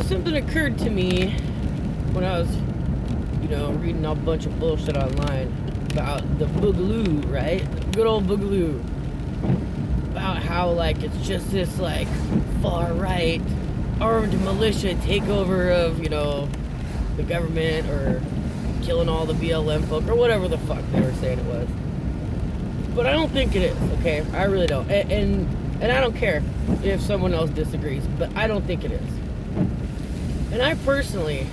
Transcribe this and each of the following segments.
something occurred to me when I was, reading a bunch of bullshit online about the Boogaloo, right? Good old Boogaloo. About how, like, it's just this, like, far-right armed militia takeover of, the government, or killing all the BLM folk, or whatever the fuck they were saying it was. But I don't think it is, okay? I really don't. And I don't care if someone else disagrees, but I don't think it is. And I personally,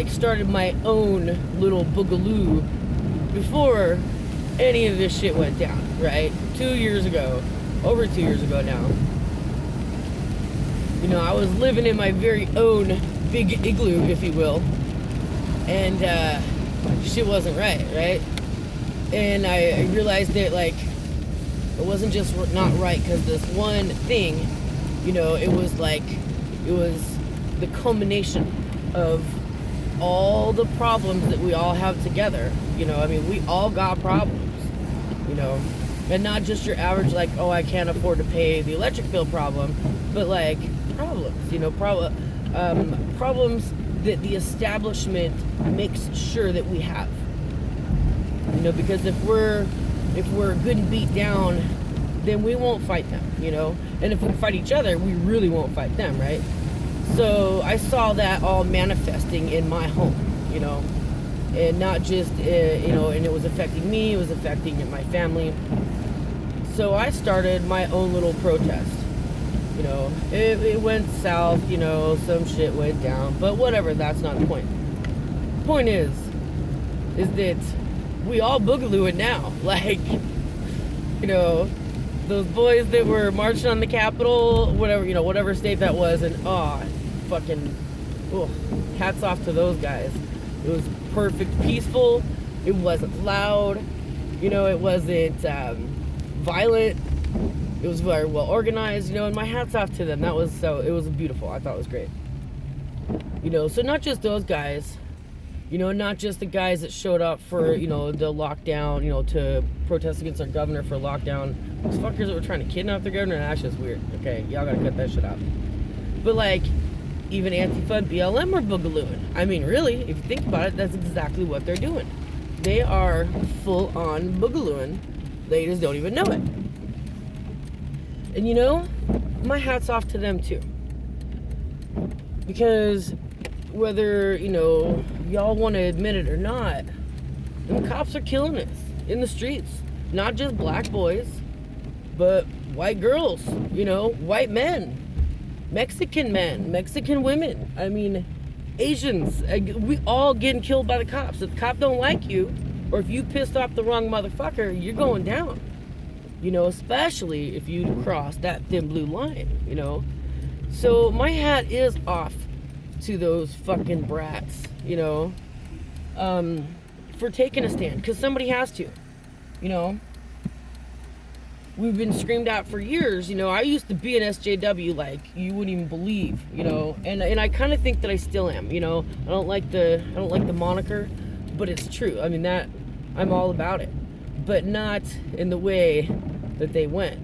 started my own little Boogaloo before any of this shit went down, right? 2 years ago, over 2 years ago now. I was living in my very own big igloo, if you will. And shit wasn't right? And I realized that, it wasn't just not right because this one thing, it was the culmination of all the problems that we all have together. We all got problems, and not just your average, I can't afford to pay the electric bill problem, but problems, problems that the establishment makes sure that we have. Because if we're good and beat down, then we won't fight them, and if we fight each other, we really won't fight them, right? So I saw that all manifesting in my home, and not just, and it was affecting me, it was affecting my family. So I started my own little protest. It went south, some shit went down, but whatever, that's not the point. The point is that we all boogaloo it now. Those boys that were marching on the Capitol, whatever state that was, and hats off to those guys. It was perfect, peaceful. It wasn't loud. It wasn't violent. It was very well organized, and my hat's off to them. It was beautiful. I thought it was great. So not just those guys, not just the guys that showed up for, the lockdown, to protest against our governor for lockdown. Those fuckers that were trying to kidnap the governor, that's just weird. Okay, y'all gotta cut that shit out. But even Antifa and BLM are boogalooing. I mean, really, if you think about it, that's exactly what they're doing. They are full on boogalooing. They just don't even know it. And my hat's off to them too. Because whether, y'all want to admit it or not, them cops are killing us in the streets. Not just black boys, but white girls, white men, Mexican women. I mean, Asians. We all getting killed by the cops. If the cop don't like you, or if you pissed off the wrong motherfucker, you're going down. Especially if you cross that thin blue line, So my hat is off to those fucking brats, for taking a stand, because somebody has to, We've been screamed at for years, I used to be an SJW like you wouldn't even believe, and I kind of think that I still am, I don't like the moniker, but it's true. I mean, that I'm all about it, but not in the way that they went.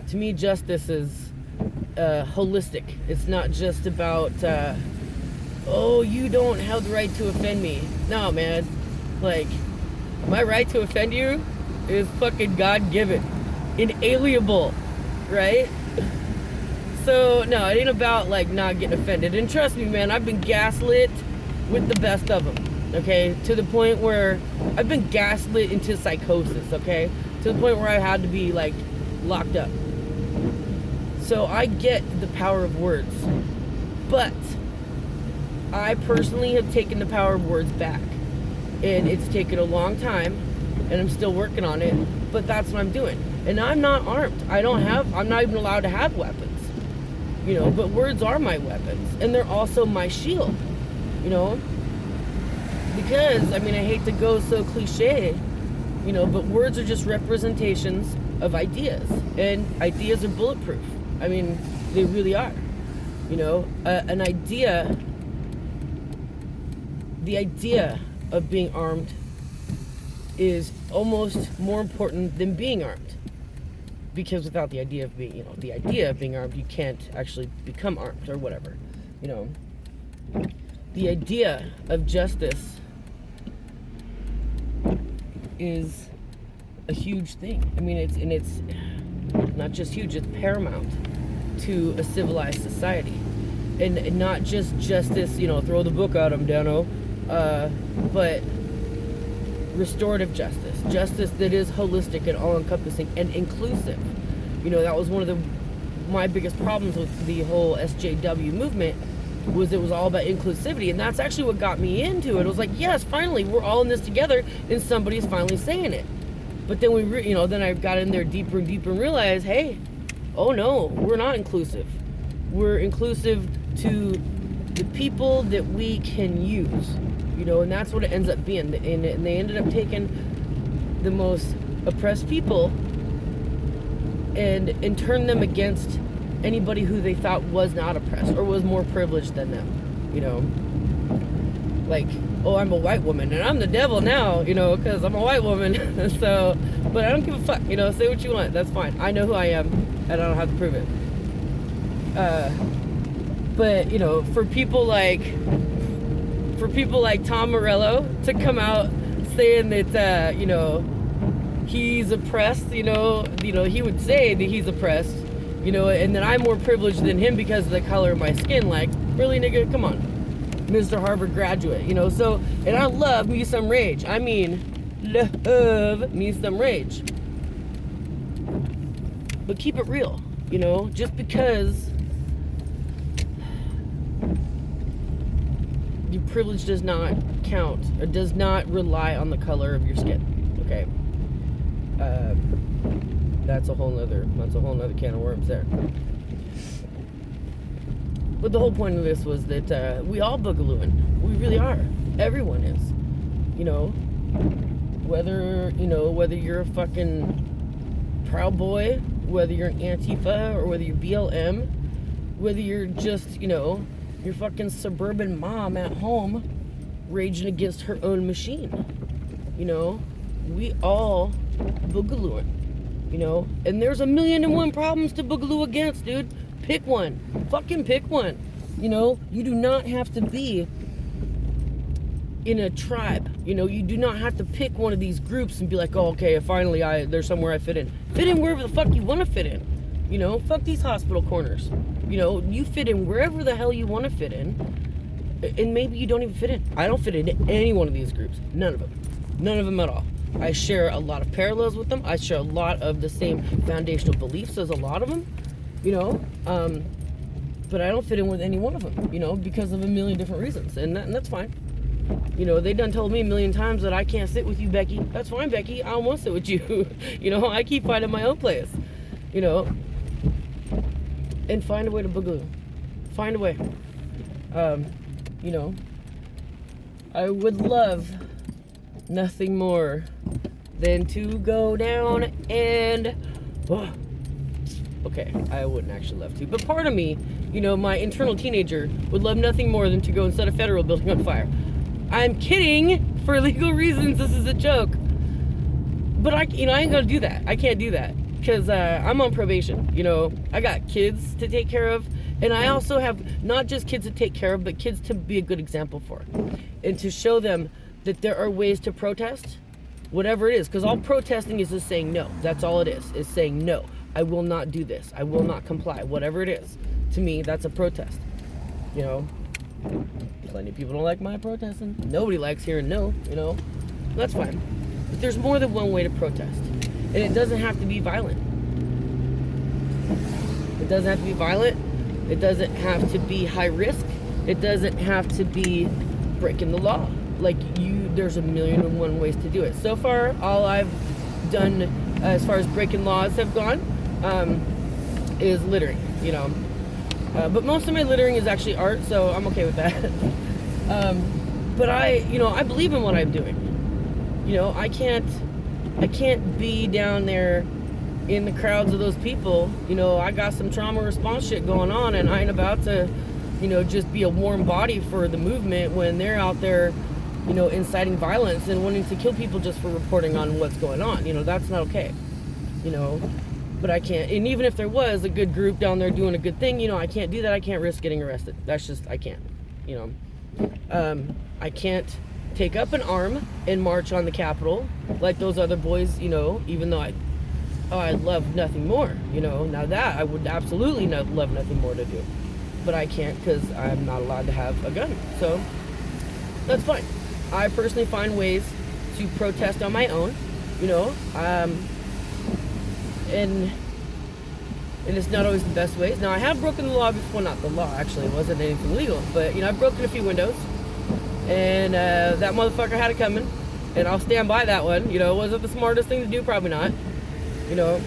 To me, justice is holistic. It's not just about you don't have the right to offend me. No, man, my right to offend you is fucking God-given, inalienable, right? So no, it ain't about not getting offended. And trust me, man, I've been gaslit with the best of them. Okay, to the point where I've been gaslit into psychosis, okay? To the point where I had to be, locked up. So I get the power of words. But I personally have taken the power of words back. And it's taken a long time, and I'm still working on it, but that's what I'm doing. And I'm not armed. I'm not even allowed to have weapons. But words are my weapons. And they're also my shield, Because, I hate to go so cliche, but words are just representations of ideas. And ideas are bulletproof. They really are. An idea, the idea of being armed is almost more important than being armed. because without the idea of being, armed, you can't actually become armed or whatever. The idea of justice is a huge thing. I mean, it's not just huge, it's paramount to a civilized society. And not just justice, throw the book at them, Dano, but restorative justice that is holistic and all-encompassing and inclusive. That was one of my biggest problems with the whole SJW movement, was it was all about inclusivity, and that's actually what got me into it. It was like, yes, finally, we're all in this together, and somebody's finally saying it. But then then I got in there deeper and deeper and realized, hey, oh no, we're not inclusive. We're inclusive to the people that we can use, and that's what it ends up being. And they ended up taking the most oppressed people and turned them against anybody who they thought was not oppressed or was more privileged than them. Like, oh, I'm a white woman and I'm the devil now, because I'm a white woman. So, but I don't give a fuck, say what you want, that's fine. I know who I am and I don't have to prove it. But for people like Tom Morello to come out saying that he's oppressed, he would say that he's oppressed, and that I'm more privileged than him because of the color of my skin. Like, really, nigga, come on, Mr. Harvard graduate, so. And I love me some rage. I mean, love me some rage. But keep it real, just because your privilege does not count or does not rely on the color of your skin. Okay, that's a whole nother can of worms there. But the whole point of this was that we all boogalooing. We really are. Everyone is. Whether you're a fucking Proud Boy, whether you're an Antifa, or whether you're BLM, whether you're just your fucking suburban mom at home raging against her own machine. We all boogalooing. And there's 1,000,001 problems to boogaloo against, dude. Pick one. Fucking pick one. You do not have to be in a tribe. You do not have to pick one of these groups and be like, oh, okay, finally there's somewhere I fit in. Fit in wherever the fuck you want to fit in. Fuck these hospital corners. You fit in wherever the hell you want to fit in. And maybe you don't even fit in. I don't fit into any one of these groups. None of them. None of them at all. I share a lot of parallels with them. I share a lot of the same foundational beliefs as a lot of them. But I don't fit in with any one of them, because of 1,000,000 different reasons. And that's fine. They done told me 1,000,000 times that I can't sit with you, Becky. That's fine, Becky. I don't want to sit with you. I keep finding my own place. And find a way to boogaloo. Find a way. I would love nothing more than to go down and... okay, I wouldn't actually love to. But part of me, my internal teenager, would love nothing more than to go and set a federal building on fire. I'm kidding. For legal reasons, this is a joke. But I ain't gonna do that. I can't do that. Because I'm on probation. I got kids to take care of. And I also have not just kids to take care of, but kids to be a good example for. And to show them that there are ways to protest, whatever it is. Because all protesting is just saying no. That's all it is saying no. I will not do this. I will not comply. Whatever it is. To me, that's a protest. Plenty of people don't like my protesting. Nobody likes hearing no, That's fine. But there's more than one way to protest. And it doesn't have to be violent. It doesn't have to be violent. It doesn't have to be high risk. It doesn't have to be breaking the law. There's 1,000,001 ways to do it. So far, all I've done as far as breaking laws have gone is littering, but most of my littering is actually art, so I'm okay with that. But I believe in what I'm doing. I can't be down there in the crowds of those people. I got some trauma response shit going on, and I ain't about to, just be a warm body for the movement when they're out there, inciting violence and wanting to kill people just for reporting on what's going on. That's not okay. But I can't, and even if there was a good group down there doing a good thing, you know, I can't do that. I can't risk getting arrested. That's just, I can't, you know. I can't take up an arm and march on the Capitol like those other boys, you know, even though I'd love nothing more, you know. Now that I would absolutely love nothing more to do. But I can't because I'm not allowed to have a gun. So that's fine. I personally find ways to protest on my own, you know, and it's not always the best ways. Now, I have broken the law before. Not the law, actually. It wasn't anything legal. But, you know, I've broken a few windows. And that motherfucker had it coming. And I'll stand by that one. You know, was it the smartest thing to do? Probably not. You know.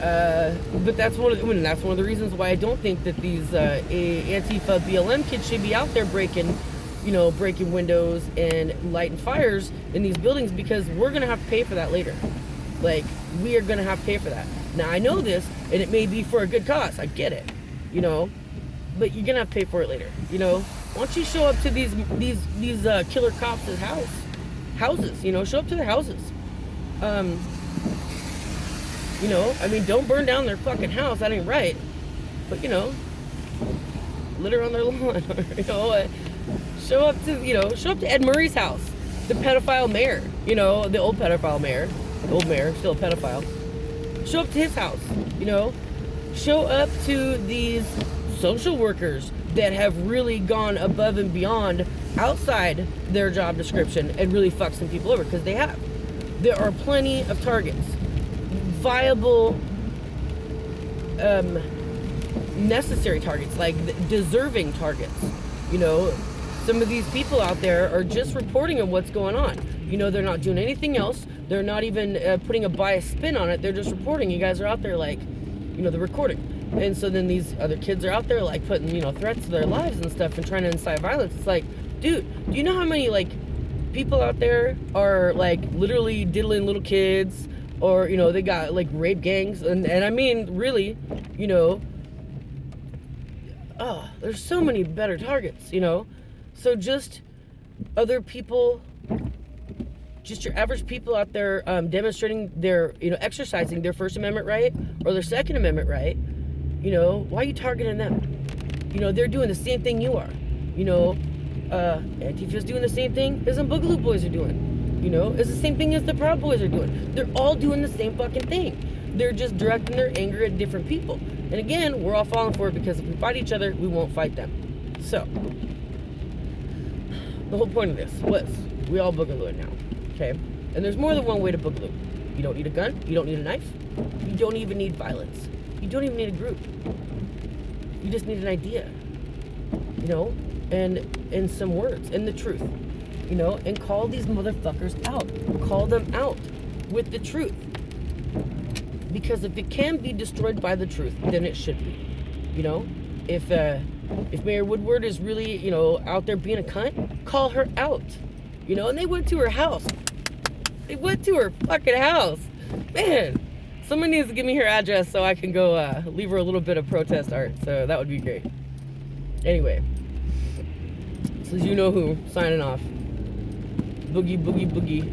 But that's one of the reasons why I don't think that these Antifa BLM kids should be out there breaking windows and lighting fires in these buildings, because we're going to have to pay for that later. Like, we are going to have to pay for that. Now, I know this, and it may be for a good cause. I get it, you know, but you're going to have to pay for it later, you know. Why don't you show up to these killer cops' houses, you know, show up to their houses. You know, I mean, don't burn down their fucking house. That ain't right. But, you know, litter on their lawn, or, you know, show up to Ed Murray's house, the pedophile mayor, you know, the old pedophile mayor. The old mayor, still a pedophile. Show up to his house, you know. Show up to these social workers that have really gone above and beyond outside their job description and really fucked some people over, because they have. There are plenty of targets. Viable, necessary targets, like deserving targets. You know, some of these people out there are just reporting on what's going on. You know, they're not doing anything else. They're not even putting a biased spin on it. They're just reporting. You guys are out there, like, you know, they're recording. And so then these other kids are out there, like, putting, you know, threats to their lives and stuff and trying to incite violence. It's like, dude, do you know how many, like, people out there are, like, literally diddling little kids, or, you know, they got, like, rape gangs? And I mean, really, you know, there's so many better targets, you know? So just other people, just your average people out there demonstrating their, you know, exercising their First Amendment right or their Second Amendment right, you know, why are you targeting them? You know, they're doing the same thing you are. You know, Antifa's doing the same thing as the Boogaloo Boys are doing. You know, it's the same thing as the Proud Boys are doing. They're all doing the same fucking thing. They're just directing their anger at different people. And again, we're all falling for it, because if we fight each other, we won't fight them. So, the whole point of this was, we all boogaloo now, okay? And there's more than one way to boogaloo. You don't need a gun. You don't need a knife. You don't even need violence. You don't even need a group. You just need an idea, you know, and some words, and the truth, you know, and call these motherfuckers out. Call them out with the truth. Because if it can be destroyed by the truth, then it should be, you know? If Mayor Woodward is really, you know, out there being a cunt, call her out, you know? And they went to her house. They went to her fucking house. Man, someone needs to give me her address so I can go leave her a little bit of protest art. So that would be great. Anyway, this is you know who signing off. Boogie, boogie, boogie.